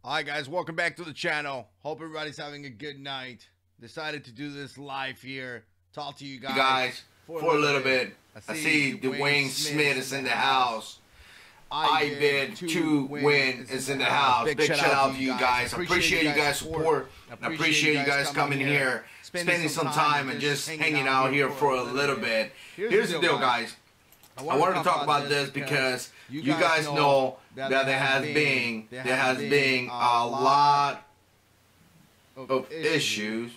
Alright guys, welcome back to the channel. Hope everybody's having a good night. Decided to do this live here. Talk to you guys, for a little bit. I see Dwayne Smith is in the house. I bid to win is in the house. Big shout out to you guys. Appreciate you guys' support. I appreciate you guys coming here, spending some time and just hanging out here for a little bit. Here's the deal, guys. I wanted to talk about this because you guys know that there has been a lot of issues.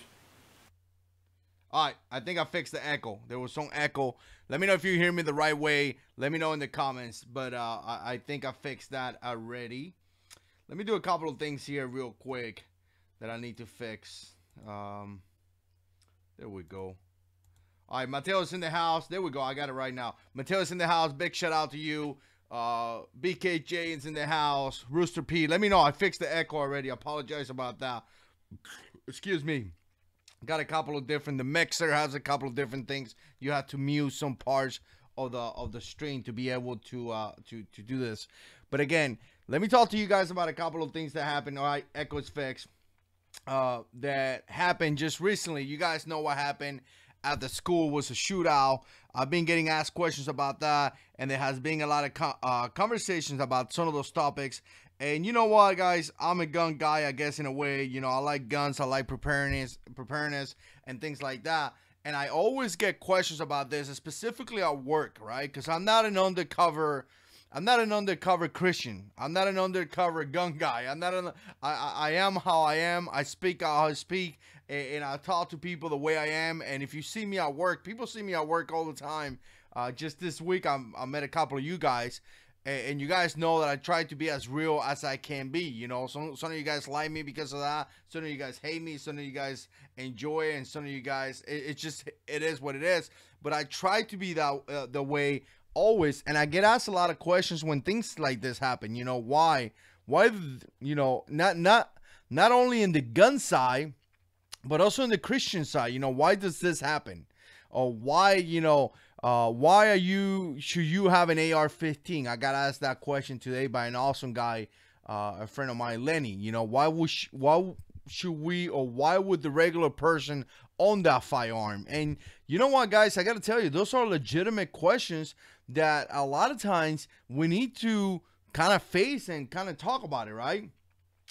Alright, I think I fixed the echo. There was some echo. Let me know if you hear me the right way. Let me know in the comments. But I think I fixed that already. Let me do a couple of things here real quick that I need to fix. There we go. All right, Mateo's in the house. There we go. I got it right now. Mateo's in the house. Big shout out to you. BKJ is in the house. Rooster P. Let me know. I fixed the echo already. I apologize about that. Excuse me. Got a couple of different. The mixer has a couple of different things. You have to mute some parts of the string to be able to do this. But again, let me talk to you guys about a couple of things that happened. All right, echo is fixed. That happened just recently. You guys know what happened at the school was a shootout. I've been getting asked questions about that, and there has been a lot of conversations about some of those topics. And you know what, guys, I'm a gun guy, I guess, in a way. You know, I like guns, I like preparedness and things like that. And I always get questions about this, specifically at work, right? Because I'm not an undercover Christian. I'm not an undercover gun guy. I am how I am. I speak how I speak, and I talk to people the way I am. And if you see me at work, people see me at work all the time. Just this week, I met a couple of you guys, and you guys know that I try to be as real as I can be. You know, some of you guys like me because of that. Some of you guys hate me. Some of you guys enjoy it, and some of you guys, it is what it is. But I try to be that the way always. And I get asked a lot of questions when things like this happen. You know, why, you know, not only in the gun side, but also in the Christian side. You know, why does this happen? Or why, you know, why should you have an AR-15? I got asked that question today by an awesome guy, a friend of mine, Lenny. You know, why should we, or why would the regular person own that firearm? And you know what, guys, I got to tell you, those are legitimate questions that a lot of times we need to kind of face and kind of talk about it, right?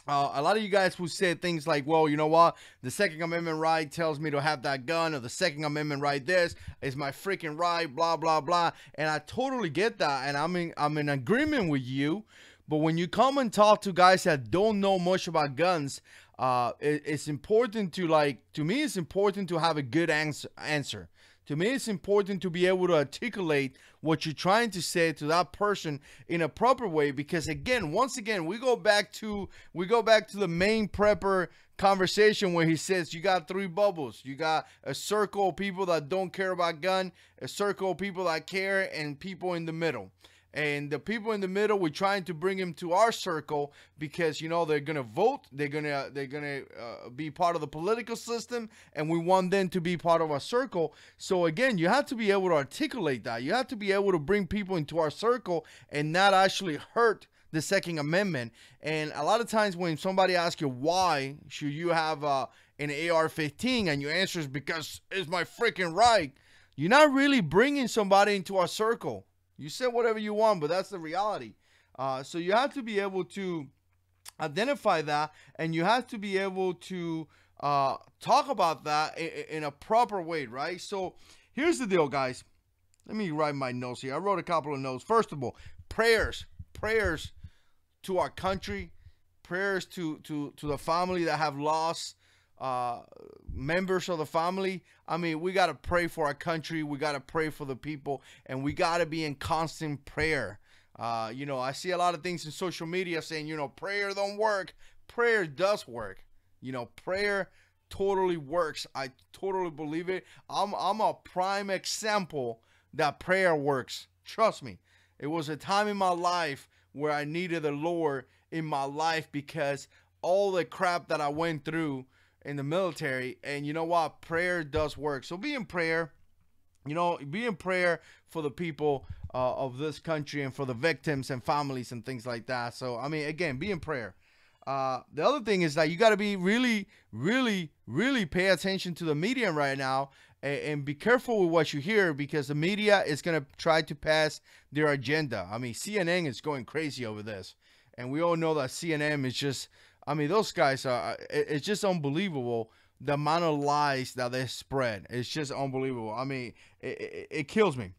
A lot of you guys who say things like, well, you know what, the Second Amendment right tells me to have that gun, or the Second Amendment right this is my freaking right, blah, blah, blah. And I totally get that, and I'm in agreement with you. But when you come and talk to guys that don't know much about guns, it's important to, like, to me, it's important to have a good answer. To me, it's important to be able to articulate what you're trying to say to that person in a proper way. Because again, once again, we go back to the main prepper conversation where he says you got three bubbles. You got a circle of people that don't care about gun, a circle of people that care, and people in the middle. And the people in the middle, we're trying to bring them to our circle because, you know, they're going to vote. They're going to be part of the political system, and we want them to be part of our circle. So, again, you have to be able to articulate that. You have to be able to bring people into our circle and not actually hurt the Second Amendment. And a lot of times when somebody asks you, why should you have an AR-15, and your answer is because it's my freaking right, you're not really bringing somebody into our circle. You say whatever you want, but that's the reality. So you have to be able to identify that, and you have to be able to talk about that in a proper way, right? So here's the deal, guys. Let me write my notes here. I wrote a couple of notes. First of all, prayers to our country, prayers to the family that have lost members of the family. I mean, we got to pray for our country. We got to pray for the people, and we got to be in constant prayer. You know, I see a lot of things in social media saying, you know, prayer don't work. Prayer does work. You know, prayer totally works. I totally believe it. I'm a prime example that prayer works. Trust me. It was a time in my life where I needed the Lord in my life because all the crap that I went through in the military. And you know what, prayer does work. So be in prayer. You know, be in prayer for the people of this country and for the victims and families and things like that. So I mean, again, be in prayer. The other thing is that you got to be really, really, really pay attention to the media right now, and be careful with what you hear, because the media is going to try to pass their agenda. I mean, CNN is going crazy over this, and we all know that CNN is just, I mean, those guys are, it's just unbelievable the amount of lies that they spread. It's just unbelievable. I mean, it kills me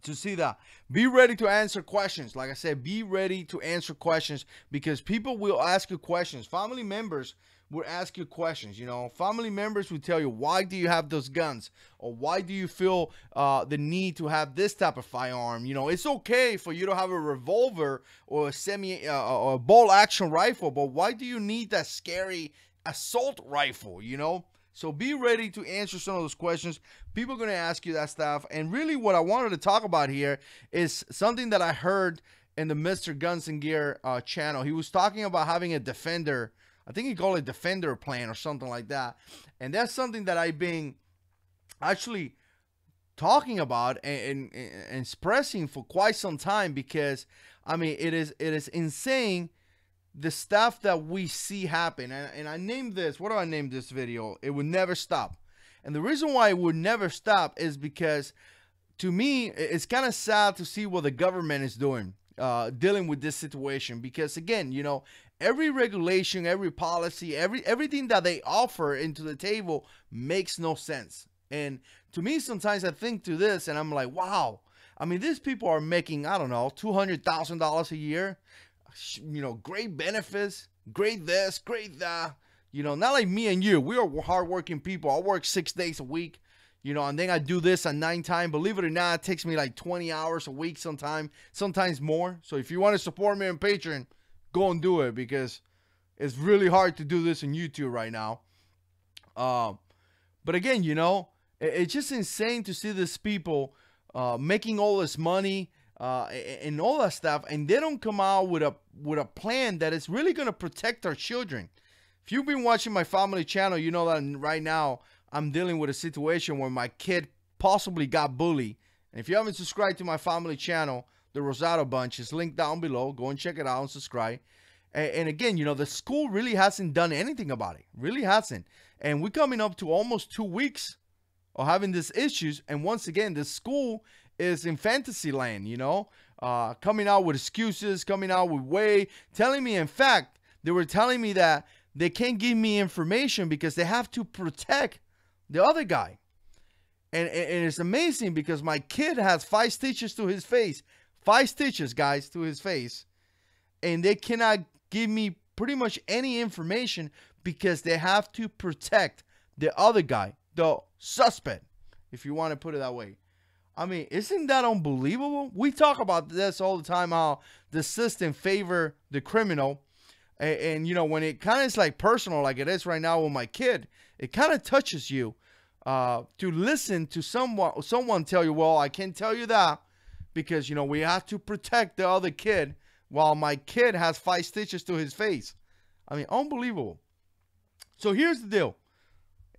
to see that. Be ready to answer questions. Like I said, be ready to answer questions, because people will ask you questions. Family members will ask you questions. You know, family members will tell you, why do you have those guns? Or why do you feel the need to have this type of firearm? You know, it's okay for you to have a revolver or a bolt action rifle, but why do you need that scary assault rifle? You know? So be ready to answer some of those questions. People are going to ask you that stuff. And really what I wanted to talk about here is something that I heard in the Mr. Guns and Gear channel. He was talking about having a Defender. I think he called it Defender plan or something like that. And that's something that I've been actually talking about and expressing for quite some time, because, I mean, it is insane, the stuff that we see happen. And I named this, what do I name this video? It would never stop. And the reason why it would never stop is because, to me, it's kind of sad to see what the government is doing, dealing with this situation. Because, again, you know, every regulation, every policy, everything that they offer into the table makes no sense. And to me, sometimes I think to this and I'm like, wow. I mean, these people are making, I don't know, $200,000 a year. You know, great benefits, great this, great that. You know, not like me and you. We are hardworking people. I work 6 days a week, you know, and then I do this at 9 times. Believe it or not, it takes me like 20 hours a week sometimes more. So if you want to support me on Patreon, go and do it, because it's really hard to do this on YouTube right now. But again, you know, it's just insane to see these people making all this money, and all that stuff, and they don't come out with a plan that is really going to protect our children. If you've been watching my family channel, you know that right now I'm dealing with a situation where my kid possibly got bullied. And if you haven't subscribed to my family channel, the Rosado Bunch is linked down below. Go and check it out and subscribe. And again, you know, the school really hasn't done anything about it. Really hasn't. And we're coming up to almost 2 weeks of having these issues. And once again, the school is in fantasy land, you know, coming out with excuses, coming out with telling me, in fact, they were telling me that they can't give me information because they have to protect the other guy. And it's amazing, because my kid has 5 stitches to his face. 5 stitches, guys, to his face. And they cannot give me pretty much any information because they have to protect the other guy, the suspect, if you want to put it that way. I mean, isn't that unbelievable? We talk about this all the time, how the system favor the criminal. And you know, when it kind of is like personal, like it is right now with my kid, it kind of touches you to listen to someone tell you, well, I can't tell you that because, you know, we have to protect the other kid while my kid has 5 stitches to his face. I mean, unbelievable. So here's the deal.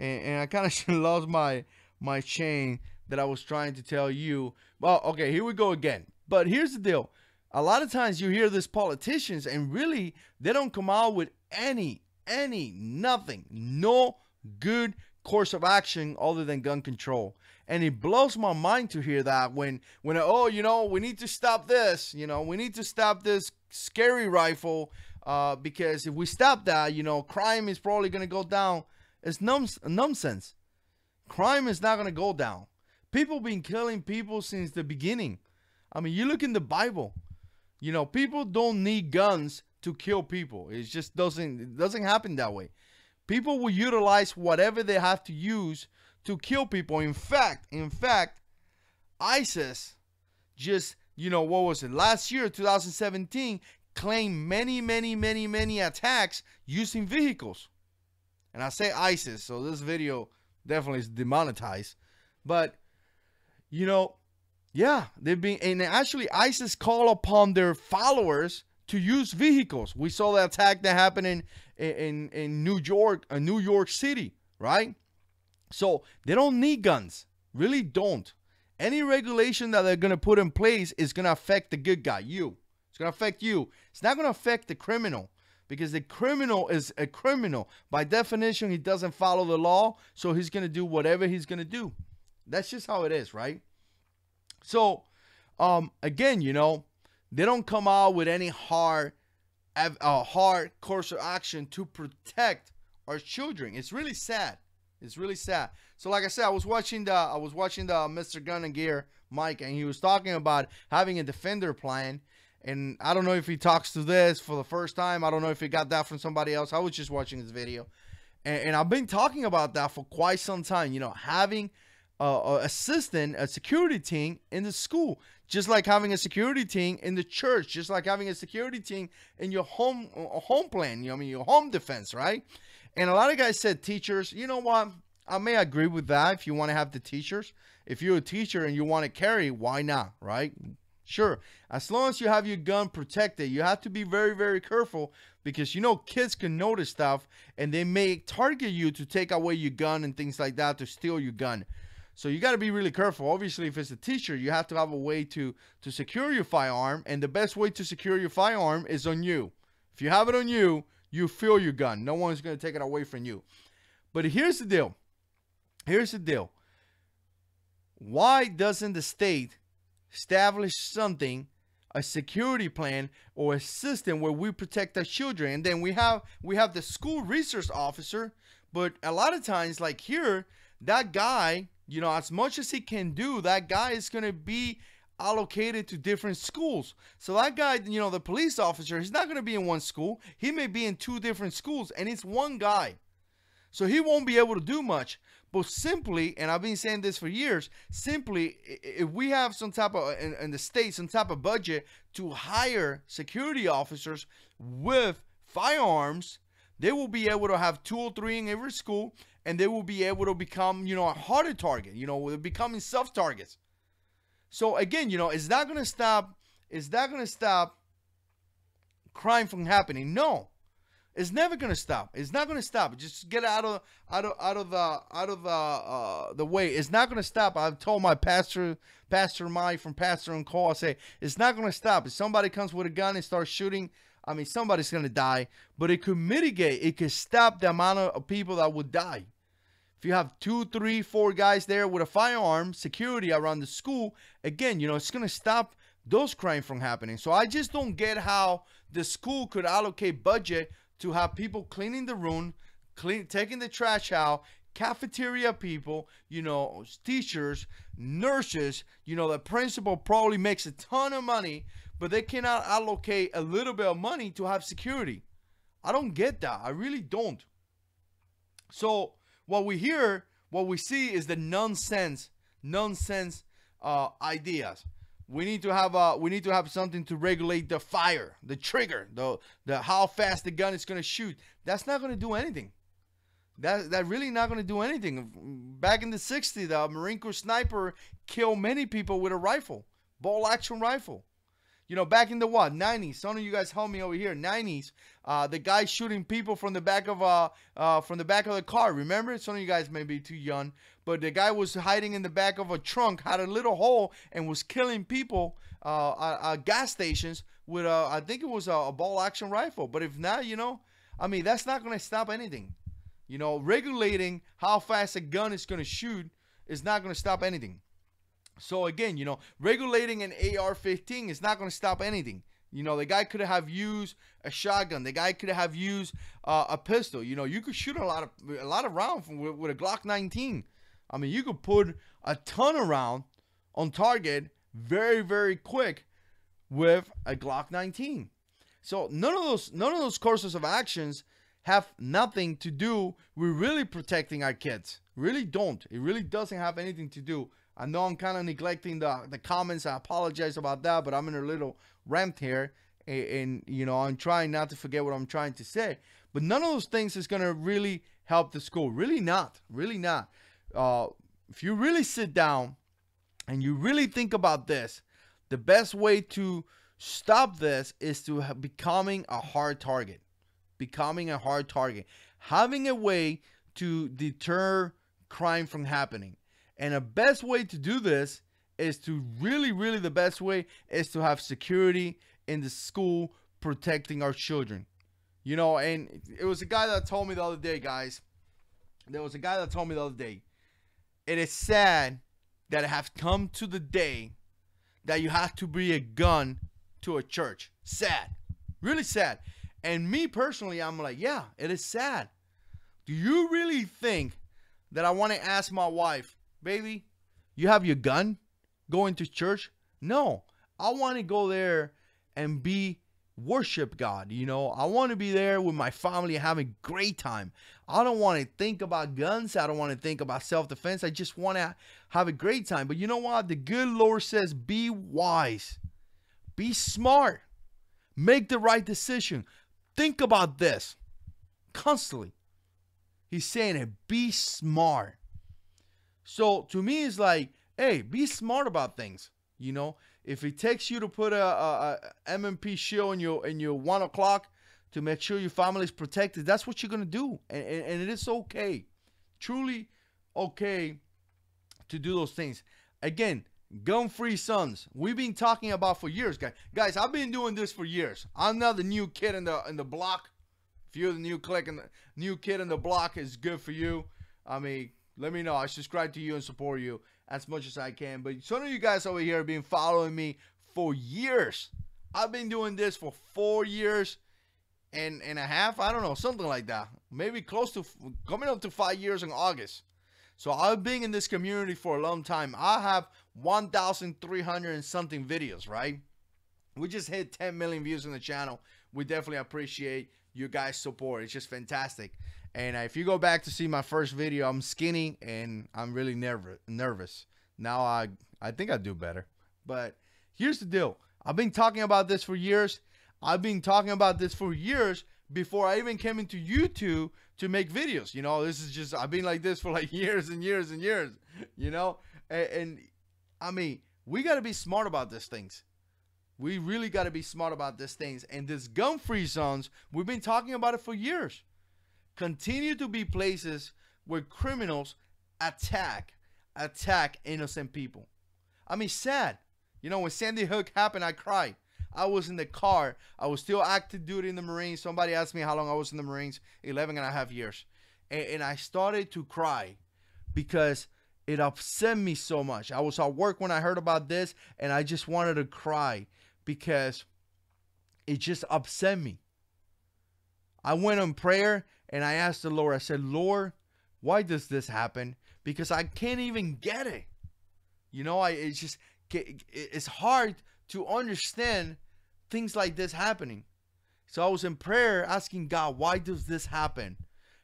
And I kind of lost my chain that I was trying to tell you. Well, okay, here we go again. But here's the deal. A lot of times you hear these politicians, and really they don't come out with nothing, no good course of action other than gun control. And it blows my mind to hear that when oh, you know, we need to stop this, you know, we need to stop this scary rifle because if we stop that, you know, crime is probably going to go down. It's nonsense. Crime is not going to go down. People been killing people since the beginning. I mean, you look in the Bible, you know, people don't need guns to kill people. It just doesn't happen that way. People will utilize whatever they have to use to kill people. In fact, ISIS just, you know, what was it? Last year, 2017, claimed many attacks using vehicles. And I say ISIS, so this video definitely is demonetized. But, you know, yeah, they've been, and actually ISIS call upon their followers to use vehicles. We saw the attack that happened in New York City, right? So they don't need guns, really don't. Any regulation that they're going to put in place is going to affect the good guy, you. It's going to affect you. It's not going to affect the criminal. because the criminal is a criminal. By definition, he doesn't follow the law, so he's going to do whatever he's going to do. That's just how it is, right? So, again, you know, they don't come out with any hard course of action to protect our children. It's really sad. It's really sad. So, like I said, I was watching the Mr. Gun and Gear Mike, and he was talking about having a defender plan. And I don't know if he talks to this for the first time. I don't know if he got that from somebody else. I was just watching his video, and I've been talking about that for quite some time. You know, having a security team in the school, just like having a security team in the church, just like having a security team in your home plan. You know, I mean, your home defense, right? And a lot of guys said teachers. You know what? I may agree with that. If you want to have the teachers, if you're a teacher and you want to carry, why not, right? Sure, as long as you have your gun protected, you have to be very, very careful, because, you know, kids can notice stuff and they may target you to take away your gun and things like that, to steal your gun. So you got to be really careful. Obviously, if it's a teacher, you have to have a way to secure your firearm, and the best way to secure your firearm is on you. If you have it on you, you feel your gun. No one's going to take it away from you. But here's the deal. Here's the deal. Why doesn't the state establish something, a security plan or a system where we protect our children? And then we have the school resource officer, but a lot of times, like here, that guy, you know, as much as he can do, that guy is going to be allocated to different schools. So that guy, you know, the police officer, he's not going to be in one school. He may be in 2 different schools, and it's one guy. So he won't be able to do much. But simply, and I've been saying this for years, simply, if we have some type of, in the state, some type of budget to hire security officers with firearms, they will be able to have 2 or 3 in every school, and they will be able to become, you know, a harder target. You know, they're becoming soft targets. So again, you know, is that going to stop crime from happening? No. It's never gonna stop. It's not gonna stop. Just get out of the way. It's not gonna stop. I've told my Pastor Mike from Pastor on Call, I say it's not gonna stop. If somebody comes with a gun and starts shooting, I mean, somebody's gonna die. But it could mitigate. It could stop the amount of people that would die. If you have 2, 3, 4 guys there with a firearm, security around the school, again, you know, it's gonna stop those crimes from happening. So I just don't get how the school could allocate budget to have people cleaning the room, taking the trash out, cafeteria people, you know, teachers, nurses. You know, the principal probably makes a ton of money, but they cannot allocate a little bit of money to have security. I don't get that. I really don't. So what we see is the nonsense ideas. We need to have something to regulate the fire, the trigger, the how fast the gun is going to shoot. That's not going to do anything. That really not going to do anything. Back in the 60s, the Marine Corps sniper killed many people with a rifle, bolt action rifle. You know, back in the 90s. Some of you guys help me over here. 90s. The guy shooting people from the back of the car. Remember? Some of you guys may be too young, but the guy was hiding in the back of a trunk, had a little hole, and was killing people at gas stations with I think it was a bolt action rifle. But if not, you know, I mean, that's not going to stop anything. You know, regulating how fast a gun is going to shoot is not going to stop anything. So again, you know, regulating an AR-15 is not going to stop anything. You know, the guy could have used a shotgun. The guy could have used a pistol. You know, you could shoot a lot of rounds with a Glock 19. I mean, you could put a ton of rounds on target very, very quick with a Glock 19. So none of those courses of actions have nothing to do with really protecting our kids. Really don't. It really doesn't have anything to do. I know I'm kind of neglecting the comments. I apologize about that, but I'm in a little rant here. And, you know, I'm trying not to forget what I'm trying to say. But none of those things is going to really help the school. Really not. Really not. If you really sit down and you really think about this, the best way to stop this is to becoming a hard target. Becoming a hard target. Having a way to deter crime from happening. And the best way to do this is to really the best way is to have security in the school protecting our children. You know, and it was a guy that told me the other day, guys. There was a guy that told me the other day, it is sad that it has come to the day that you have to bring a gun to a church. Sad. Really sad. And me personally, I'm like, yeah, it is sad. Do you really think that I want to ask my wife, baby, you have your gun going to church? No. I want to go there and worship God. You know, I want to be there with my family having a great time. I don't want to think about guns. I don't want to think about self-defense. I just want to have a great time. But you know what? The good Lord says, be wise. Be smart. Make the right decision. Think about this constantly. He's saying it, be smart. So to me, it's like, hey, be smart about things. You know, if it takes you to put a MMP shield in your 1 o'clock to make sure your family is protected, that's what you're going to do. And it is okay. Truly okay to do those things. Again, gun-free sons. We've been talking about for years, guys. Guys, I've been doing this for years. I'm not the new kid in the block. If you're the new kid in the block, is good for you. I mean, let me know. I subscribe to you and support you as much as I can. But some of you guys over here have been following me for years. I've been doing this for 4 years and a half. I don't know, something like that. Maybe close to coming up to 5 years in August. So I've been in this community for a long time. I have 1,300 and something videos, right? We just hit 10 million views on the channel. We definitely appreciate you guys' support. It's just fantastic. And if you go back to see my first video, I'm skinny and I'm really nervous. Now I think I do better. But here's the deal. I've been talking about this for years. I've been talking about this for years before I even came into YouTube to make videos. You know, this is just, I've been like this for like years and years and years, you know. And I mean, we got to be smart about these things. We really got to be smart about these things. And this gun-free zones, we've been talking about it for years. Continue to be places where criminals attack innocent people. I mean, sad. You know, when Sandy Hook happened, I cried. I was in the car. I was still active duty in the Marines. Somebody asked me how long I was in the Marines. 11 and a half years. And I started to cry because it upset me so much. I was at work when I heard about this, and I just wanted to cry because it just upset me. I went on prayer, and I asked the Lord, I said, Lord, why does this happen? Because I can't even get it. You know, it's hard to understand things like this happening. So I was in prayer asking God, why does this happen?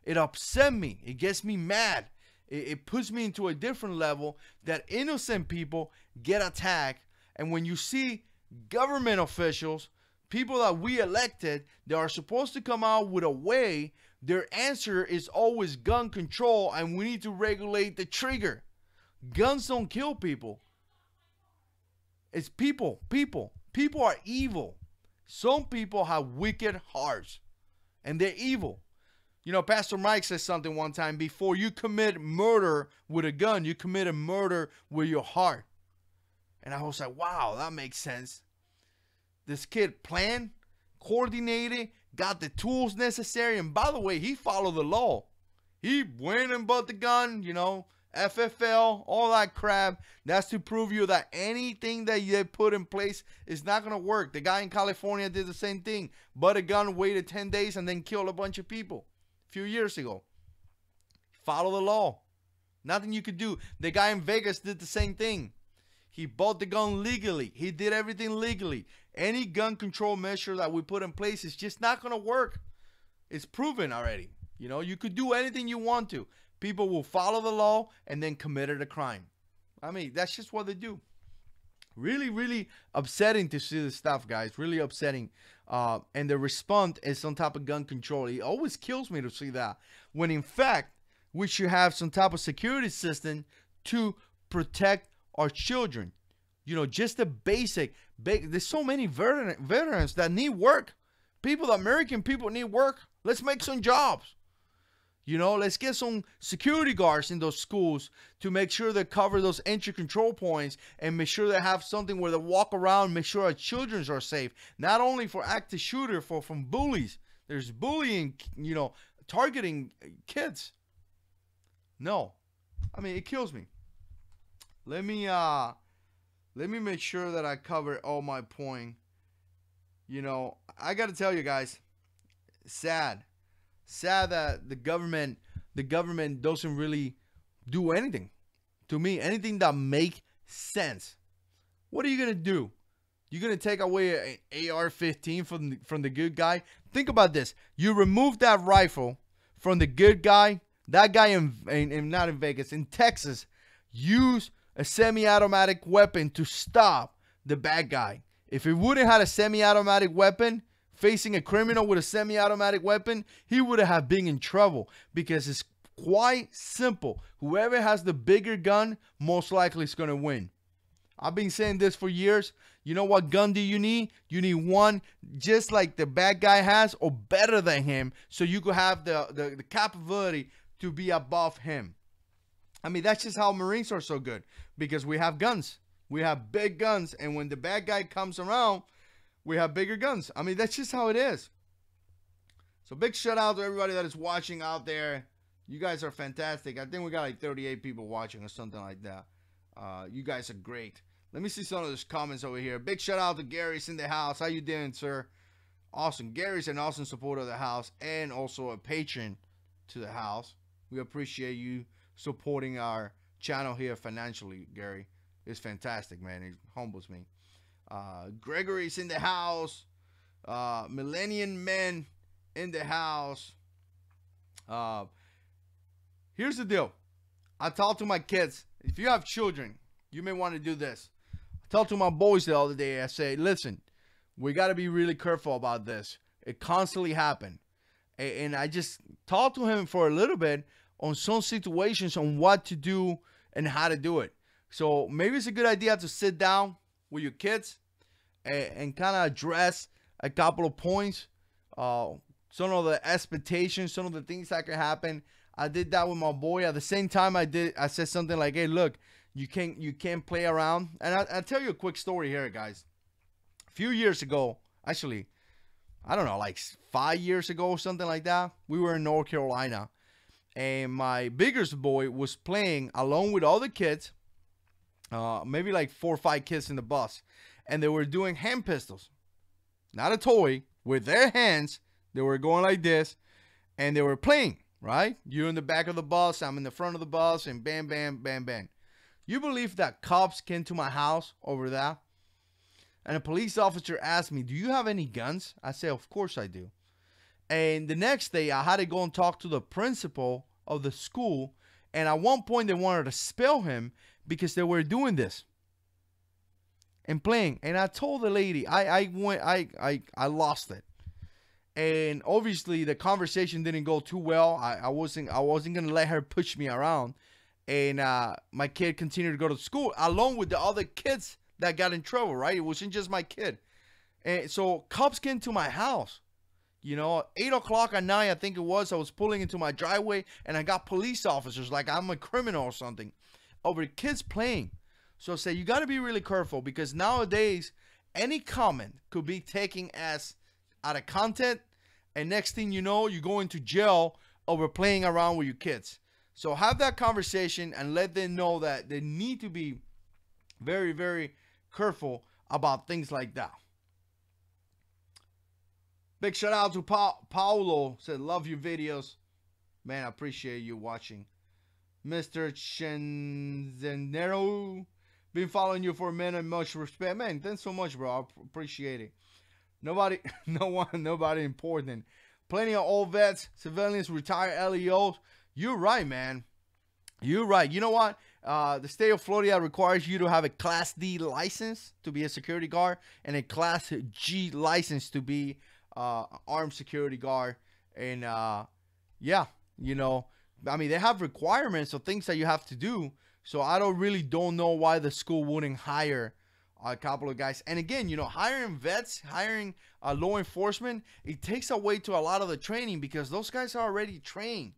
It upset me. It gets me mad. It puts me into a different level that innocent people get attacked. And when you see government officials, people that we elected, that are supposed to come out with a way, their answer is always gun control, and we need to regulate the trigger. Guns don't kill people. It's people. People are evil. Some people have wicked hearts, and they're evil. You know, Pastor Mike says something one time, before you commit murder with a gun, you commit a murder with your heart. And I was like, wow, that makes sense. This kid planned, coordinated, got the tools necessary. And by the way, he followed the law. He went and bought the gun, you know, FFL, all that crap. That's to prove you that anything that you put in place is not going to work. The guy in California did the same thing. Bought a gun, waited 10 days, and then killed a bunch of people a few years ago. Follow the law. Nothing you could do. The guy in Vegas did the same thing. He bought the gun legally. He did everything legally. Any gun control measure that we put in place is just not going to work. It's proven already. You know, you could do anything you want to. People will follow the law and then commit a crime. I mean, that's just what they do. Really, really upsetting to see this stuff, guys. Really upsetting. And the response is some type of gun control. It always kills me to see that. When in fact, we should have some type of security system to protect our children. You know, just the basic. There's so many veterans that need work. American people need work. Let's make some jobs. You know, let's get some security guards in those schools to make sure they cover those entry control points and make sure they have something where they walk around, make sure our children are safe. Not only for active shooter, from bullies. There's bullying, you know, targeting kids. No. I mean, it kills me. Let me make sure that I cover all my point. You know, I got to tell you guys, sad that the government doesn't really do anything. To me, anything that make sense. What are you going to do? You're going to take away an AR-15 from the good guy? Think about this. You remove that rifle from the good guy. That guy not in Vegas, in Texas, used a semi-automatic weapon to stop the bad guy. If he wouldn't have had a semi-automatic weapon, facing a criminal with a semi-automatic weapon, he would have been in trouble, because it's quite simple. Whoever has the bigger gun most likely is going to win. I've been saying this for years. You know what gun do you need? You need one just like the bad guy has, or better than him, so you could have the capability to be above him. I mean, that's just how Marines are so good, because we have guns. We have big guns, and when the bad guy comes around, we have bigger guns. I mean, that's just how it is. So big shout out to everybody that is watching out there. You guys are fantastic. I think we got like 38 people watching or something like that. You guys are great. Let me see some of those comments over here. Big shout out to Gary's in the house. How you doing, sir? Awesome. Gary's an awesome supporter of the house and also a patron to the house. We appreciate you supporting our channel here financially, Gary. It's fantastic, man. It humbles me. Gregory's in the house. Millennium Men in the house. Here's the deal. I talk to my kids. If you have children, you may want to do this. I talked to my boys the other day. I say, listen, we got to be really careful about this. It constantly happens. And I just talked to him for a little bit on some situations on what to do and how to do it. So maybe it's a good idea to sit down with your kids and kind of address a couple of points. Some of the expectations, some of the things that can happen. I did that with my boy. At the same time, I said something like, hey, look, you can't play around. And I'll tell you a quick story here, guys. A few years ago, actually, I don't know, like 5 years ago or something like that, we were in North Carolina. And my biggest boy was playing along with all the kids, maybe like 4 or 5 kids in the bus. And they were doing hand pistols. Not a toy. With their hands, they were going like this. And they were playing, right? You're in the back of the bus. I'm in the front of the bus. And bam, bam, bam, bam. You believe that cops came to my house over that? And a police officer asked me, do you have any guns? I said, of course I do. And the next day, I had to go and talk to the principal of the school. And at one point, they wanted to expel him because they were doing this and playing. And I told the lady, I lost it. And obviously, the conversation didn't go too well. I wasn't gonna let her push me around. And my kid continued to go to school along with the other kids that got in trouble, right? It wasn't just my kid. And so cops came to my house. You know, 8 o'clock at night, I think it was. I was pulling into my driveway, and I got police officers like I'm a criminal or something over kids playing. So I say, you got to be really careful, because nowadays, any comment could be taken as out of content, and next thing you know, you go into jail over playing around with your kids. So have that conversation and let them know that they need to be very, very careful about things like that. Big shout out to Paulo. Said, love your videos. Man, I appreciate you watching. Mr. Chenzenero. Been following you for a minute. Much respect. Man, thanks so much, bro. I appreciate it. Nobody important. Plenty of old vets, civilians, retired LEOs. You're right, man. You're right. You know what? The state of Florida requires you to have a Class D license to be a security guard and a Class G license to be armed security guard. And yeah, you know, I mean, they have requirements of things that you have to do. So I don't know why the school wouldn't hire a couple of guys. And again, you know, hiring vets, hiring law enforcement, it takes away to a lot of the training, because those guys are already trained.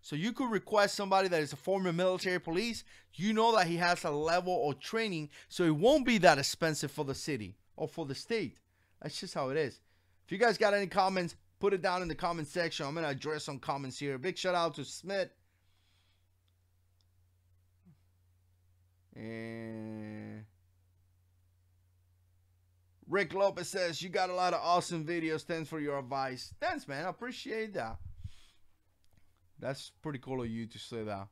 So you could request somebody that is a former military police. You know that he has a level of training, so it won't be that expensive for the city or for the state. That's just how it is. If you guys got any comments, put it down in the comment section. I'm going to address some comments here. Big shout out to Smith. And Rick Lopez says, you got a lot of awesome videos. Thanks for your advice. Thanks, man. I appreciate that. That's pretty cool of you to say that.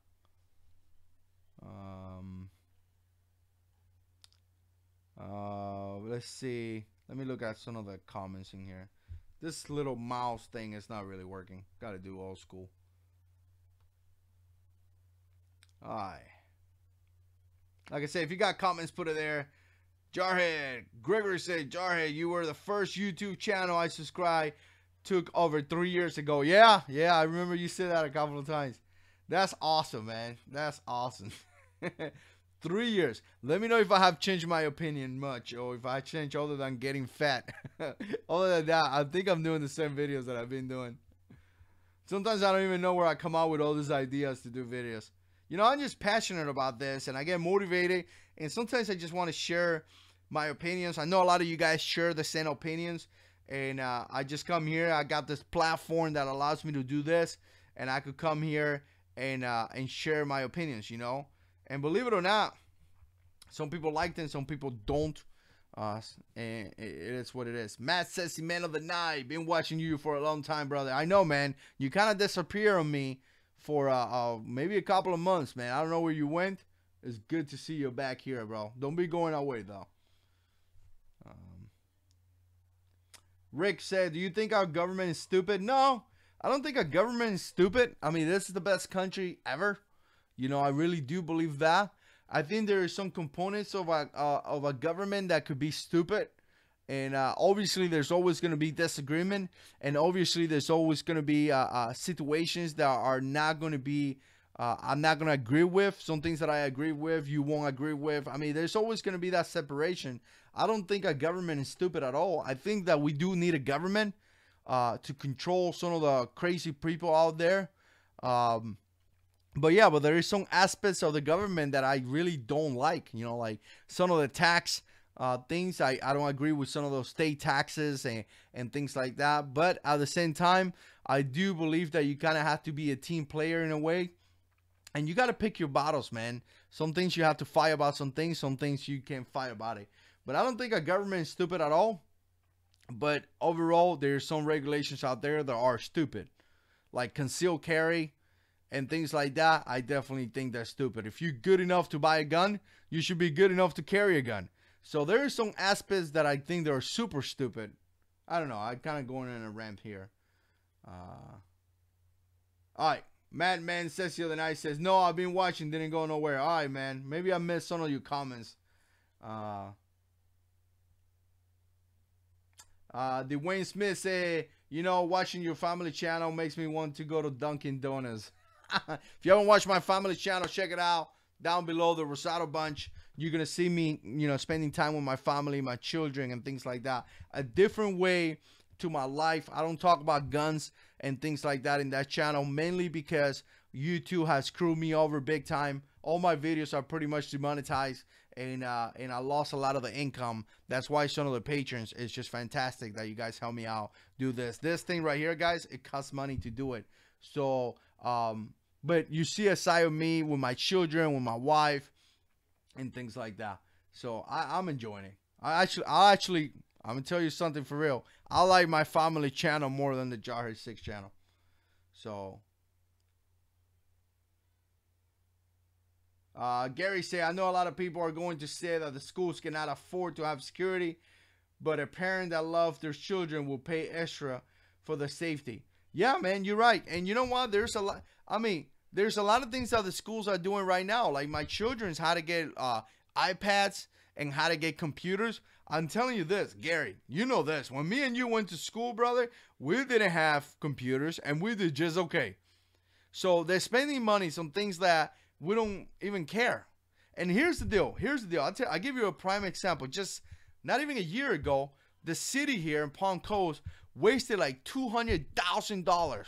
Let's see. Let me look at some of the comments in here. This little mouse thing is not really working. Got to do old school. All right. Like I said, if you got comments, put it there. Jarhead. Gregory said, Jarhead, you were the first YouTube channel I subscribed. Took over 3 years ago. Yeah, I remember you said that a couple of times. That's awesome, man. That's awesome. 3 years. Let me know if I have changed my opinion much, or if I changed other than getting fat. Other than that, I think I'm doing the same videos that I've been doing. Sometimes I don't even know where I come out with all these ideas to do videos. You know, I'm just passionate about this, and I get motivated, and sometimes I just want to share my opinions. I know a lot of you guys share the same opinions, and I just come here. I got this platform that allows me to do this, and I could come here and share my opinions, you know. And believe it or not, some people like them, some people don't. And it is what it is. Matt says, the man of the night. Been watching you for a long time, brother. I know, man. You kind of disappear on me for maybe a couple of months, man. I don't know where you went. It's good to see you back here, bro. Don't be going away, though. Rick said, do you think our government is stupid? No, I don't think our government is stupid. I mean, this is the best country ever. You know, I really do believe that. I think there are some components of a government that could be stupid. And obviously, there's always going to be disagreement. And obviously, there's always going to be situations that are not going to be, I'm not going to agree with. Some things that I agree with, you won't agree with. I mean, there's always going to be that separation. I don't think a government is stupid at all. I think that we do need a government to control some of the crazy people out there. But yeah, but there is some aspects of the government that I really don't like. You know, like some of the tax things. I don't agree with some of those state taxes and things like that. But at the same time, I do believe that you kind of have to be a team player in a way. And you got to pick your battles, man. Some things you have to fight about, some things you can't fight about it. But I don't think a government is stupid at all. But overall, there's some regulations out there that are stupid. Like concealed carry and things like that. I definitely think they're stupid. If you're good enough to buy a gun, you should be good enough to carry a gun. So there are some aspects that I think that are super stupid. I don't know. I'm kind of going in a rant here. All right. Madman says the other night, says, no, I've been watching, didn't go nowhere. All right, man. Maybe I missed some of your comments. Dwayne Smith said, you know, watching your family channel makes me want to go to Dunkin' Donuts. If you haven't watched my family channel, check it out. Down below, the Rosado Bunch. You're going to see me, you know, spending time with my family, my children, and things like that. A different way to my life. I don't talk about guns and things like that in that channel, mainly because YouTube has screwed me over big time. All my videos are pretty much demonetized, and I lost a lot of the income. That's why some of the patrons, it's just fantastic that you guys help me out do this. This thing right here, guys, it costs money to do it. So, but you see a side of me with my children, with my wife, and things like that. So I'm enjoying it. I'm gonna tell you something for real. I like my family channel more than the JH6 channel. So Gary say, I know a lot of people are going to say that the schools cannot afford to have security, but a parent that loves their children will pay extra for the safety. Yeah, man, you're right. And you know what? There's a lot. I mean, there's a lot of things that the schools are doing right now. Like my children's how to get iPads and how to get computers. I'm telling you this, Gary, you know this. When me and you went to school, brother, we didn't have computers and we did just okay. So they're spending money on things that we don't even care. And here's the deal. I'll give you a prime example. Just not even a year ago, the city here in Palm Coast wasted like $200,000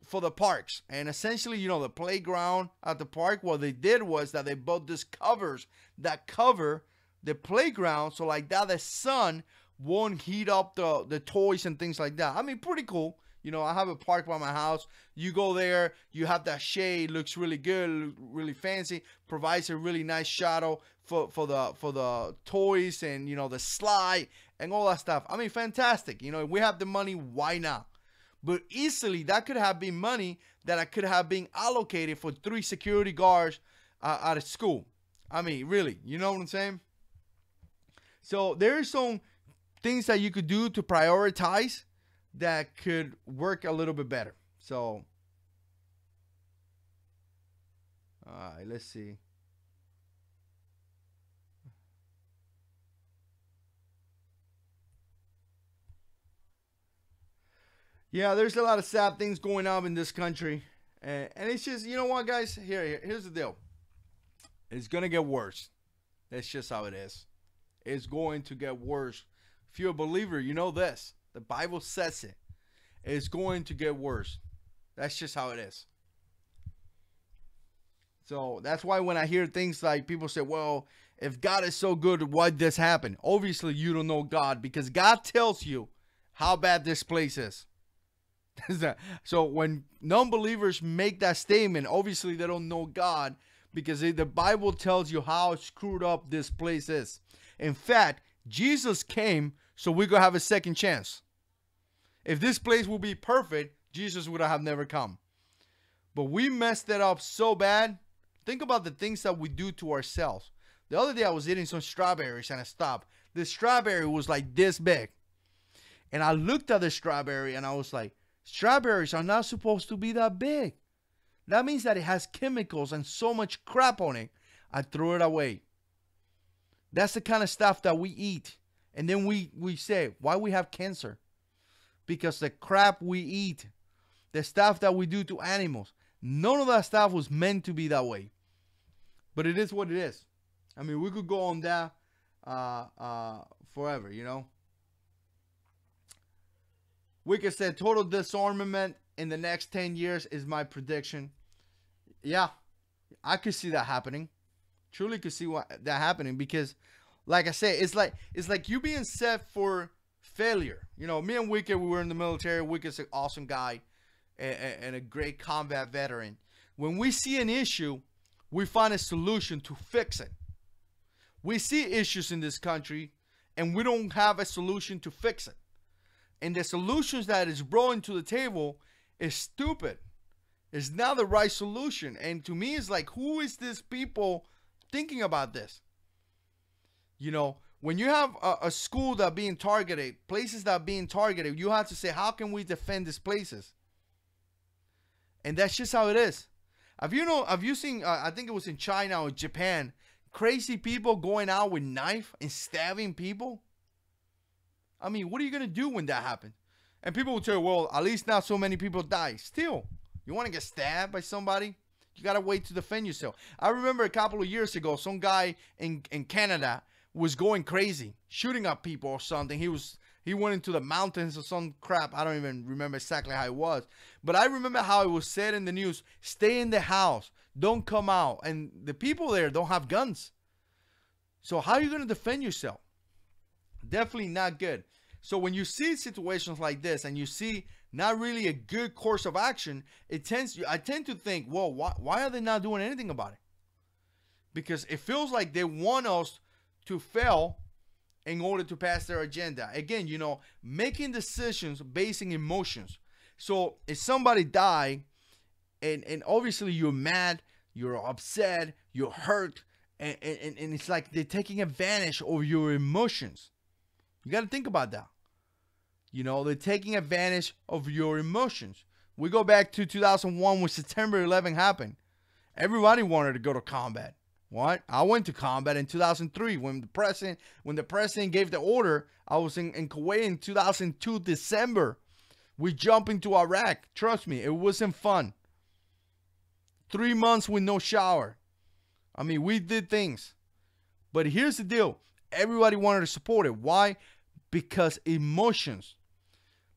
for the parks. And essentially, you know, the playground at the park, what they did was that they bought these covers that cover the playground, so like that the sun won't heat up the toys and things like that. I mean, pretty cool. You know, I have a park by my house. You go there, you have that shade, looks really good, really fancy, provides a really nice shadow for the toys and, you know, the slide and all that stuff. I mean, fantastic. You know, if we have the money, why not? But easily that could have been money that I could have been allocated for 3 security guards at a school. I mean, really, you know what I'm saying? So there are some things that you could do to prioritize that could work a little bit better. So, all right, let's see. Yeah, there's a lot of sad things going on in this country. And it's just, you know what, guys? Here's the deal. It's going to get worse. That's just how it is. It's going to get worse. If you're a believer, you know this. The Bible says it. It's going to get worse. That's just how it is. So that's why when I hear things like people say, well, if God is so good, why did this happen? Obviously, you don't know God, because God tells you how bad this place is. So when non-believers make that statement, obviously they don't know God, because the Bible tells you how screwed up this place is. In fact, Jesus came so we could have a second chance. If this place will be perfect, Jesus would have never come. But we messed it up so bad. Think about the things that we do to ourselves. The other day I was eating some strawberries and I stopped. The strawberry was like this big. And I looked at the strawberry and I was like, strawberries are not supposed to be that big. That means that it has chemicals and so much crap on it. I threw it away. That's the kind of stuff that we eat. And then we say, why we have cancer? Because the crap we eat, the stuff that we do to animals, none of that stuff was meant to be that way. But it is what it is. I mean, we could go on that forever, you know. Wicked said, total disarmament in the next 10 years is my prediction. Yeah, I could see that happening. Truly could see that happening, because, like I said, it's like you being set for failure. You know, me and Wicked, we were in the military. Wicked's an awesome guy and a great combat veteran. When we see an issue, we find a solution to fix it. We see issues in this country and we don't have a solution to fix it. And the solutions that is brought to the table is stupid. It's not the right solution. And to me, it's like, who is this people thinking about this? You know, when you have a school that being targeted, places that are being targeted, you have to say, how can we defend these places? And that's just how it is. Have you seen, I think it was in China or Japan, crazy people going out with knife and stabbing people? I mean, what are you going to do when that happens? And people will tell you, well, at least not so many people die. Still, you want to get stabbed by somebody? You got to wait to defend yourself. I remember a couple of years ago, some guy in Canada was going crazy, shooting at people or something. He went into the mountains or some crap. I don't even remember exactly how it was. But I remember how it was said in the news, stay in the house, don't come out. And the people there don't have guns. So how are you going to defend yourself? Definitely not good. So when you see situations like this and you see not really a good course of action, I tend to think, well, why are they not doing anything about it? Because it feels like they want us to fail in order to pass their agenda. Again, you know, making decisions basing emotions. So if somebody died and obviously you're mad, you're upset, you're hurt, and it's like they're taking advantage of your emotions. You got to think about that. You know, they're taking advantage of your emotions. We go back to 2001 when September 11 happened. Everybody wanted to go to combat. What? I went to combat in 2003 when the president gave the order. I was in Kuwait in 2002 December. We jumped into Iraq. Trust me, it wasn't fun. 3 months with no shower. I mean, we did things. But here's the deal. Everybody wanted to support it. Why? Because emotions.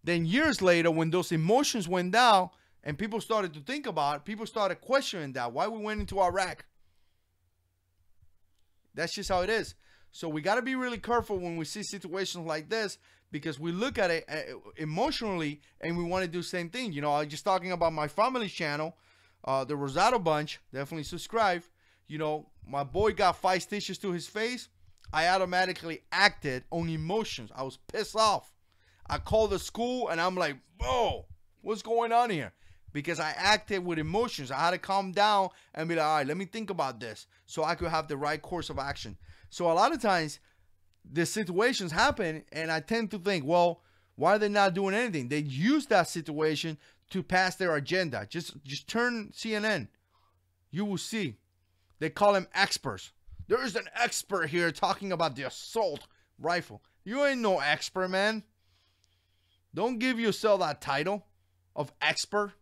Then years later, when those emotions went down and people started to think about it, people started questioning that. Why we went into Iraq? That's just how it is. So we got to be really careful when we see situations like this, because we look at it emotionally and we want to do the same thing. You know, I was just talking about my family's channel, the Rosado Bunch. Definitely subscribe. You know, my boy got 5 stitches to his face. I automatically acted on emotions. I was pissed off. I called the school and I'm like, whoa, what's going on here? Because I acted with emotions. I had to calm down and be like, all right, let me think about this so I could have the right course of action. So a lot of times the situations happen and I tend to think, well, why are they not doing anything? They use that situation to pass their agenda. Just turn CNN. You will see. They call them experts. There is an expert here talking about the assault rifle. You ain't no expert, man. Don't give yourself that title of expert.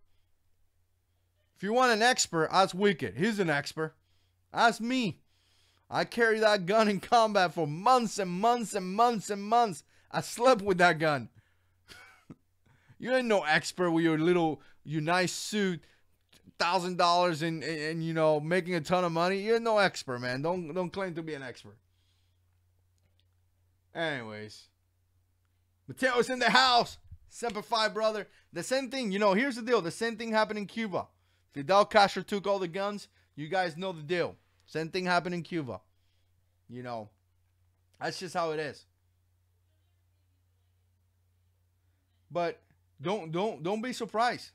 If you want an expert, ask Wicked. He's an expert. Ask me. I carry that gun in combat for months and months and months and months. I slept with that gun. You ain't no expert with your nice suit, $1,000 and you know, making a ton of money. You're no expert, man. Don't claim to be an expert. Anyways, Mateo's in the house. Semper Fi, brother. The same thing, you know, here's the deal. The same thing happened in Cuba. Fidel Castro took all the guns. You guys know the deal. Same thing happened in Cuba. You know, that's just how it is. But don't be surprised.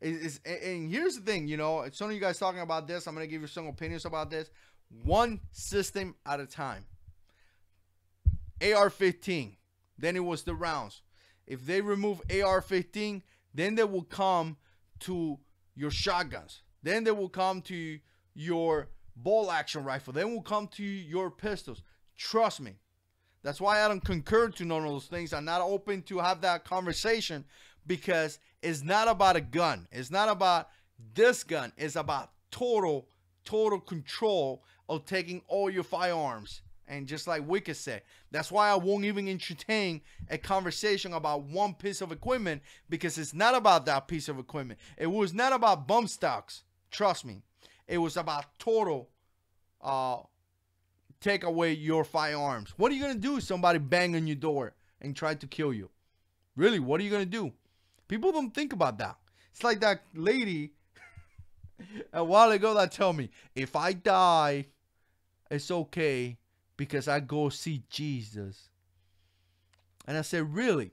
And here's the thing, you know, some of you guys talking about this. I'm going to give you some opinions about this. One system at a time. AR-15. Then it was the rounds. If they remove AR-15, then they will come to your shotguns. Then they will come to your bolt action rifle. Then will come to your pistols. Trust me. That's why I don't concur to none of those things. I'm not open to have that conversation, because it's not about a gun. It's not about this gun. It's about total control of taking all your firearms. And just like Wicked said, that's why I won't even entertain a conversation about one piece of equipment, because it's not about that piece of equipment. It was not about bump stocks. Trust me. It was about total take away your firearms. What are you going to do if somebody bang on your door and try to kill you? Really, what are you going to do? People don't think about that. It's like that lady a while ago that told me, if I die, it's okay, because I go see Jesus. And I said, really?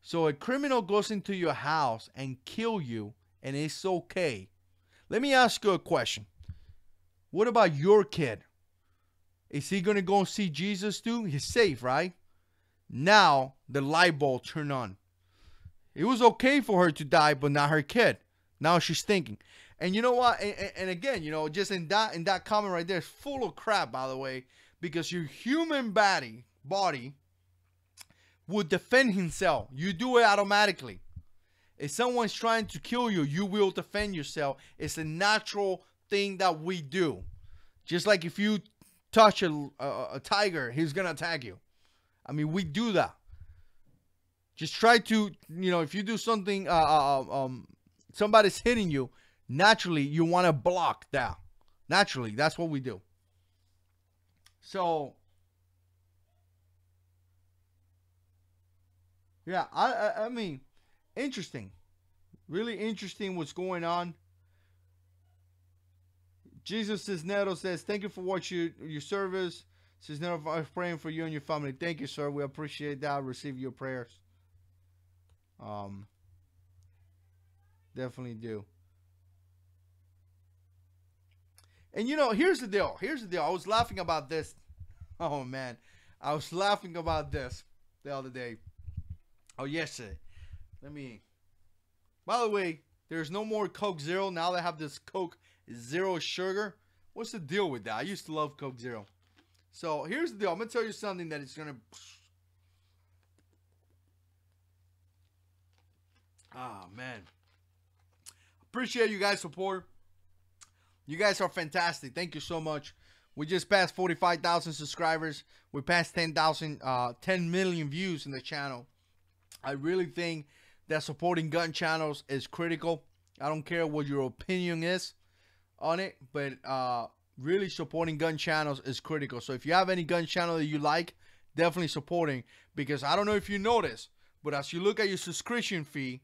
So a criminal goes into your house and kill you, and it's okay. Let me ask you a question. What about your kid? Is he going to go and see Jesus too? He's safe, right? Now the light bulb turned on. It was okay for her to die, but not her kid. Now she's thinking. And you know what? And again, you know, just in that comment right there is full of crap, by the way. Because your human body would defend himself. You do it automatically. If someone's trying to kill you, you will defend yourself. It's a natural thing that we do. Just like if you touch a tiger, he's going to attack you. I mean, we do that. Just try to, you know, if you do something, somebody's hitting you, naturally, you want to block that. Naturally, that's what we do. So, yeah, I mean, interesting. Really interesting what's going on. Jesus Cisneros says, thank you for watching your service. Cisneros, I'm praying for you and your family. Thank you, sir. We appreciate that. Receive your prayers. Definitely do. And you know, here's the deal. Here's the deal. I was laughing about this. Oh man, I was laughing about this the other day. Oh, yesterday. By the way, there's no more Coke Zero. Now they have this Coke Zero Sugar. What's the deal with that? I used to love Coke Zero. So here's the deal. I'm gonna tell you something that is gonna. Ah, man. Appreciate you guys' support. You guys are fantastic. Thank you so much. We just passed 45,000 subscribers. We passed 10 million views in the channel. I really think that supporting gun channels is critical. I don't care what your opinion is on it, but really supporting gun channels is critical. So if you have any gun channel that you like, definitely supporting, because I don't know if you notice, but as you look at your subscription fee,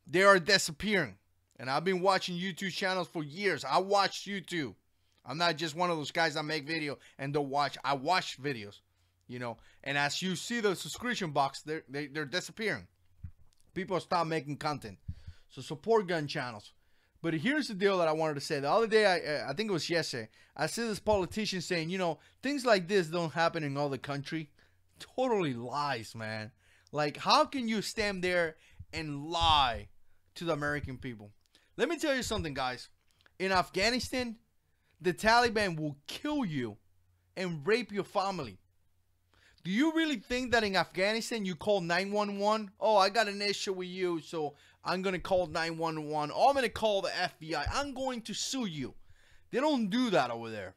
they are disappearing. And I've been watching YouTube channels for years. I watch YouTube. I'm not just one of those guys that make video and don't watch. I watch videos, you know. And as you see the subscription box, they're disappearing. People stop making content. So support gun channels. But here's the deal that I wanted to say. The other day, I think it was yesterday, I see this politician saying, you know, things like this don't happen in all the country. Totally lies, man. Like, how can you stand there and lie to the American people? Let me tell you something, guys. In Afghanistan, the Taliban will kill you and rape your family. Do you really think that in Afghanistan you call 911? Oh, I got an issue with you, so I'm going to call 911. Oh, I'm going to call the FBI. I'm going to sue you. They don't do that over there.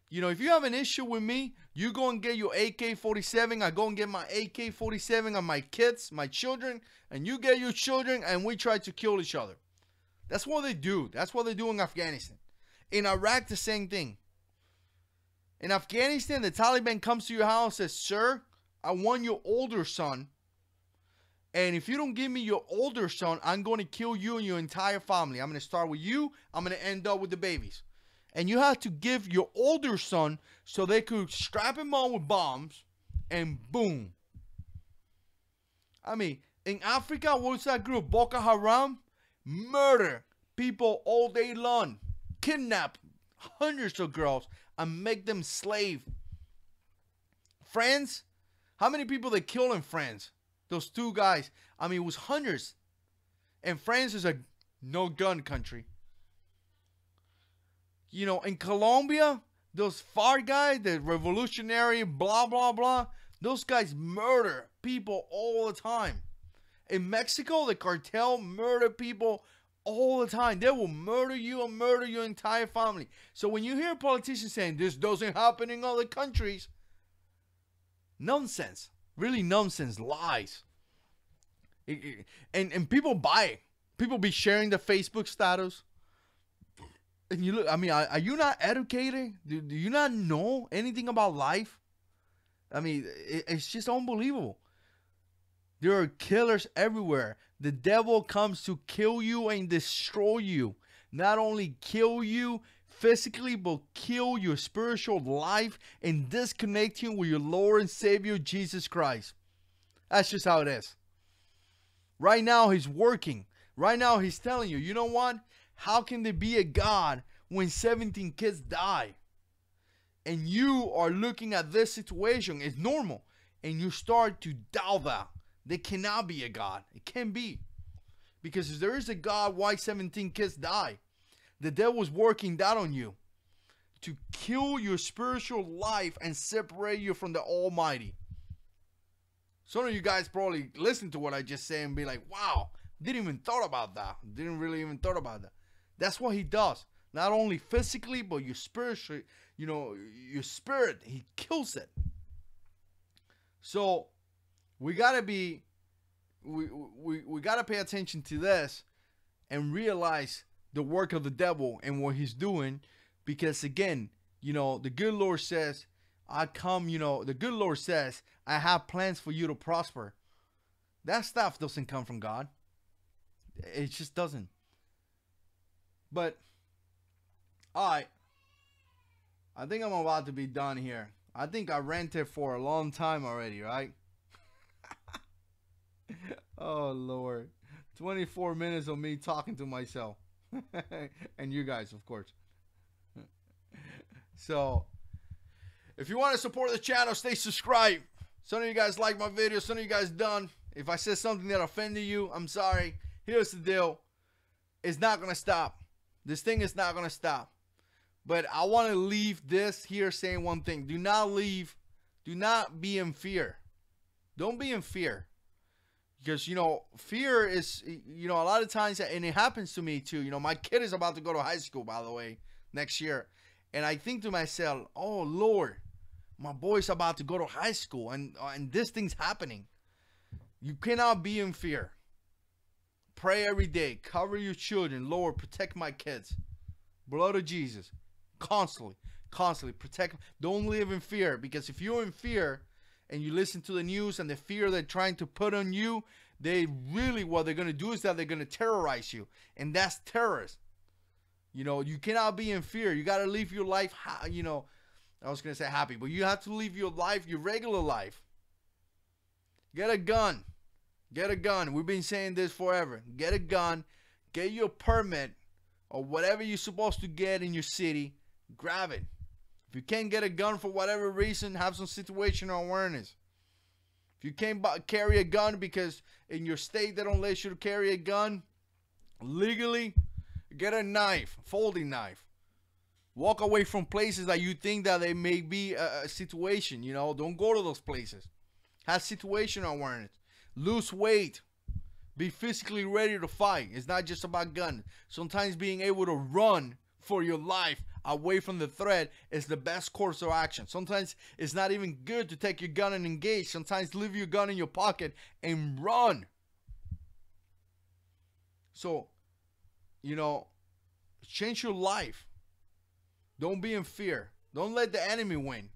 You know, if you have an issue with me, you go and get your AK-47. I go and get my AK-47 on my kids, my children, and you get your children, and we try to kill each other. That's what they do. That's what they do in Afghanistan. In Iraq, the same thing. In Afghanistan, the Taliban comes to your house and says, sir, I want your older son. And if you don't give me your older son, I'm going to kill you and your entire family. I'm going to start with you. I'm going to end up with the babies. And you have to give your older son so they could strap him on with bombs and boom. I mean, in Africa, what's that group? Boko Haram? Murder people all day long. Kidnap hundreds of girls and make them slave. France? How many people they killed in France? Those two guys. I mean, it was hundreds. And France is a no-gun country. You know, in Colombia, those FARC guys, the revolutionary, blah, blah, blah, those guys murder people all the time. In Mexico, the cartel murder people all the time. They will murder you and murder your entire family. So when you hear politicians saying this doesn't happen in other countries, nonsense. Really nonsense. Lies. And people buy it. People be sharing the Facebook status. And you look, I mean, are you not educated? Do you not know anything about life? I mean, it's just unbelievable. There are killers everywhere. The devil comes to kill you and destroy you. Not only kill you physically, but kill your spiritual life and disconnect you with your Lord and Savior, Jesus Christ. That's just how it is. Right now, he's working. Right now, he's telling you, you know what? How can there be a God when 17 kids die? And you are looking at this situation. It's normal. And you start to doubt that. There cannot be a God. It can't be. Because if there is a God, why 17 kids die? The devil is working that on you. To kill your spiritual life and separate you from the Almighty. Some of you guys probably listen to what I just said and be like, wow, didn't even thought about that. Didn't really even thought about that. That's what he does. Not only physically, but your spiritual, you know, your spirit, he kills it. So we gotta be, we gotta pay attention to this and realize the work of the devil and what he's doing, because again, you know, the good Lord says, I come, you know, the good Lord says, I have plans for you to prosper. That stuff doesn't come from God. It just doesn't. But, alright, I think I'm about to be done here. I think I ranted for a long time already, right? Oh, Lord. 24 minutes of me talking to myself. And you guys, of course. So, if you want to support the channel, stay subscribed. Some of you guys like my videos. Some of you guys don't. If I said something that offended you, I'm sorry. Here's the deal. It's not going to stop. This thing is not going to stop. But I want to leave this here saying one thing. Do not leave. Do not be in fear. Don't be in fear. Because, you know, fear is, you know, a lot of times, and it happens to me too. You know, my kid is about to go to high school, by the way, next year. And I think to myself, oh, Lord, my boy's about to go to high school and this thing's happening. You cannot be in fear. Pray every day. Cover your children. Lord, protect my kids. Blood of Jesus. Constantly. Constantly protect. Don't live in fear, because if you're in fear and you listen to the news and the fear they're trying to put on you, they really, what they're going to do is that they're going to terrorize you. And that's terrorist. You know, you cannot be in fear. You got to live your life, you know, I was going to say happy, but you have to live your life, your regular life. Get a gun. Get a gun. We've been saying this forever. Get a gun. Get your permit or whatever you're supposed to get in your city. Grab it. If you can't get a gun for whatever reason, have some situational awareness. If you can't carry a gun because in your state they don't let you to carry a gun legally, get a knife, folding knife. Walk away from places that you think that they may be a situation. You know, don't go to those places. Have situational awareness. Lose weight. Be physically ready to fight. It's not just about guns. Sometimes being able to run for your life away from the threat is the best course of action. Sometimes it's not even good to take your gun and engage. Sometimes leave your gun in your pocket and run. So, you know, change your life. Don't be in fear. Don't let the enemy win.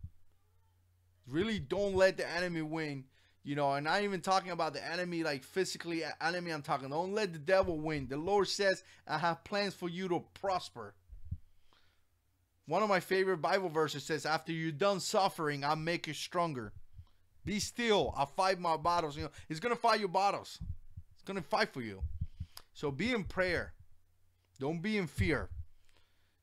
Really don't let the enemy win. You know, and not even talking about the enemy, like physically enemy, I'm talking. Don't let the devil win. The Lord says, I have plans for you to prosper. One of my favorite Bible verses says, after you're done suffering, I'll make you stronger. Be still. I'll fight my battles. You know, He's going to fight your battles. He's going to fight for you. So be in prayer. Don't be in fear.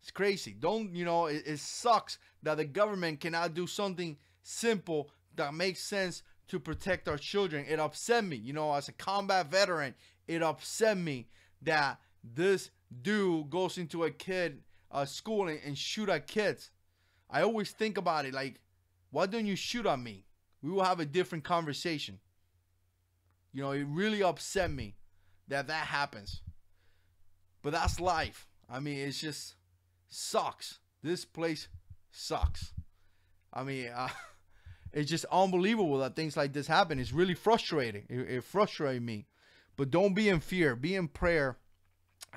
It's crazy. Don't, you know, it sucks that the government cannot do something simple that makes sense to protect our children. It upset me, you know, as a combat veteran, it upset me that this dude goes into a kid school and shoot at kids. I always think about it like, why don't you shoot at me? We will have a different conversation. You know, it really upset me that happens. But that's life. I mean, it's just sucks. This place sucks. I mean, it's just unbelievable that things like this happen. It's really frustrating. It frustrates me. But don't be in fear. Be in prayer.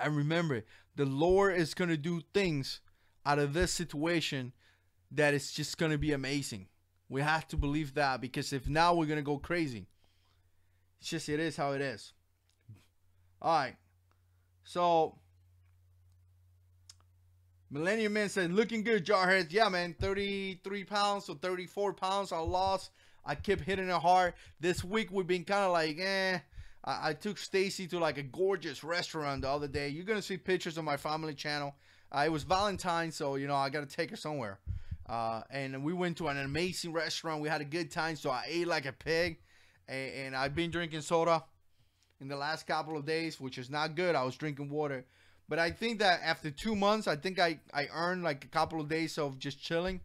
And remember, the Lord is going to do things out of this situation that is just going to be amazing. We have to believe that, because if not, we're going to go crazy. It's just, it is how it is. All right. So, Millennium Man said, looking good, Jarheads. Yeah, man, 33 pounds or 34 pounds I lost. I kept hitting it hard. This week we've been kind of like, I took Stacy to like a gorgeous restaurant the other day. You're going to see pictures on my family channel. It was Valentine's, so, you know, I got to take her somewhere. And we went to an amazing restaurant. We had a good time, so I ate like a pig. And I've been drinking soda in the last couple of days, which is not good. I was drinking water. But I think that after 2 months, I think I earned like a couple of days of just chilling.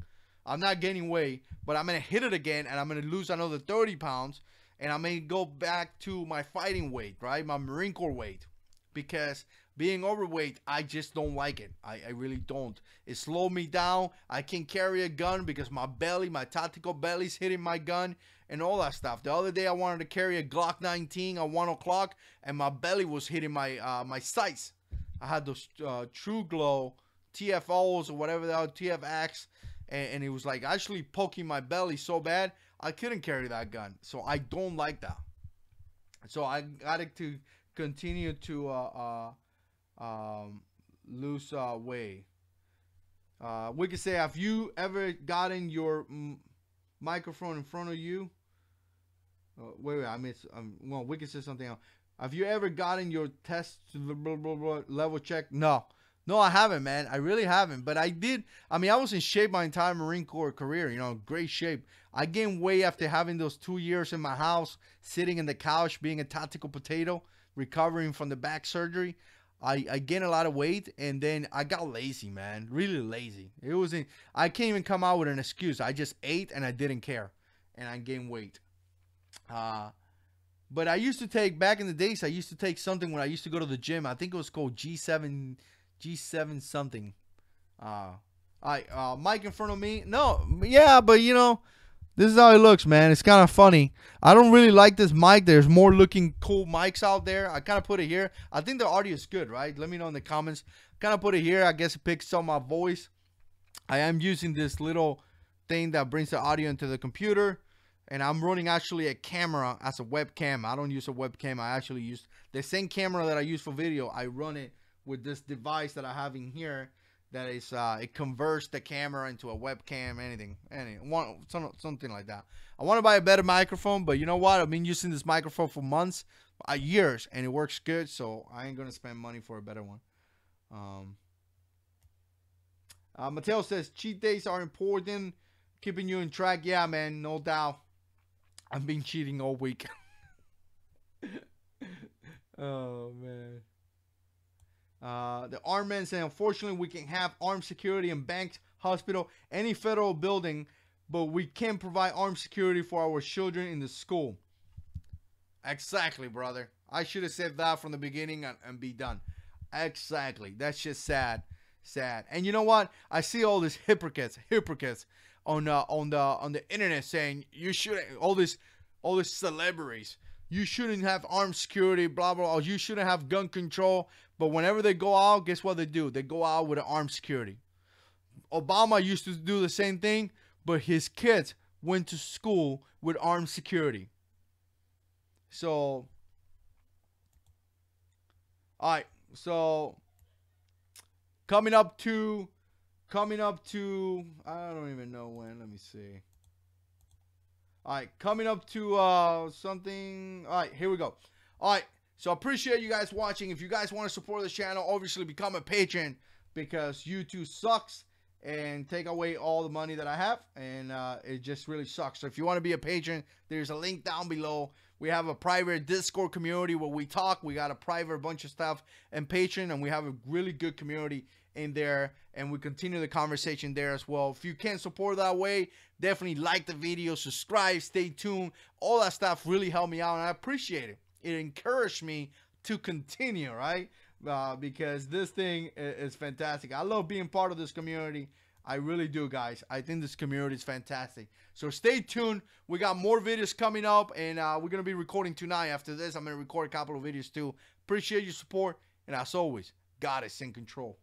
I'm not gaining weight, but I'm going to hit it again, and I'm going to lose another 30 pounds. And I may go back to my fighting weight, right? My Marine Corps weight. Because being overweight, I just don't like it. I really don't. It slowed me down. I can't carry a gun because my belly, my tactical belly's hitting my gun and all that stuff. The other day, I wanted to carry a Glock 19 at 1 o'clock, and my belly was hitting my my sights. I had those True Glow TFOs or whatever they are, TFX, and it was like actually poking my belly so bad, I couldn't carry that gun. So I don't like that. So I got to continue to lose weight. We could say, have you ever gotten your microphone in front of you? Wait, I missed. Well, we could say something else. Have you ever gotten your test level check? No, I haven't, man. I really haven't. But I did. I mean, I was in shape my entire Marine Corps career. You know, great shape. I gained weight after having those 2 years in my house, sitting in the couch, being a tactical potato, recovering from the back surgery. I gained a lot of weight, and then I got lazy, man. Really lazy. It wasn't. I can't even come out with an excuse. I just ate and I didn't care, and I gained weight. But I used to take, back in the days, I used to take something when I used to go to the gym. I think it was called G7 something. Mic in front of me. No, yeah, but you know, this is how it looks, man. It's kind of funny. I don't really like this mic. There's more looking cool mics out there. I kind of put it here. I think the audio is good, right? Let me know in the comments. Kind of put it here. I guess it picks up my voice. I am using this little thing that brings the audio into the computer, and I'm running actually a camera as a webcam. I don't use a webcam. I actually use the same camera that I use for video. I run it with this device that I have in here. That is, it converts the camera into a webcam, something like that. I want to buy a better microphone, but you know what? I've been using this microphone for months, years, and it works good, so I ain't going to spend money for a better one. Mateo says, cheat days are important, keeping you in track. Yeah, man, no doubt. I've been cheating all week. Oh, man. The armed man said, unfortunately, we can have armed security in banks, hospital, any federal building, but we can't provide armed security for our children in the school. Exactly, brother. I should have said that from the beginning and be done. Exactly. That's just sad. Sad. And you know what? I see all these hypocrites on the internet saying you shouldn't, all these celebrities, you shouldn't have armed security, blah blah, or you shouldn't have gun control. But whenever they go out, guess what they do? They go out with an armed security. Obama used to do the same thing, but his kids went to school with armed security. So, all right. So, coming up to, I don't even know when. Let me see. All right, coming up to something. All right, here we go. All right, so I appreciate you guys watching. If you guys want to support this channel, obviously become a patron, because YouTube sucks and take away all the money that I have, and it just really sucks. So if you want to be a patron, there's a link down below. We have a private Discord community where we talk. We got a private bunch of stuff and Patreon, and we have a really good community in there, and we continue the conversation there as well. If you can't support that way, definitely like the video, subscribe, stay tuned. All that stuff really helped me out, and I appreciate it. It encouraged me to continue, right? Because this thing is fantastic. I love being part of this community. I really do, guys. I think this community is fantastic. So stay tuned. We got more videos coming up, and we're going to be recording tonight. After this, I'm going to record a couple of videos too. Appreciate your support, and as always, God is in control.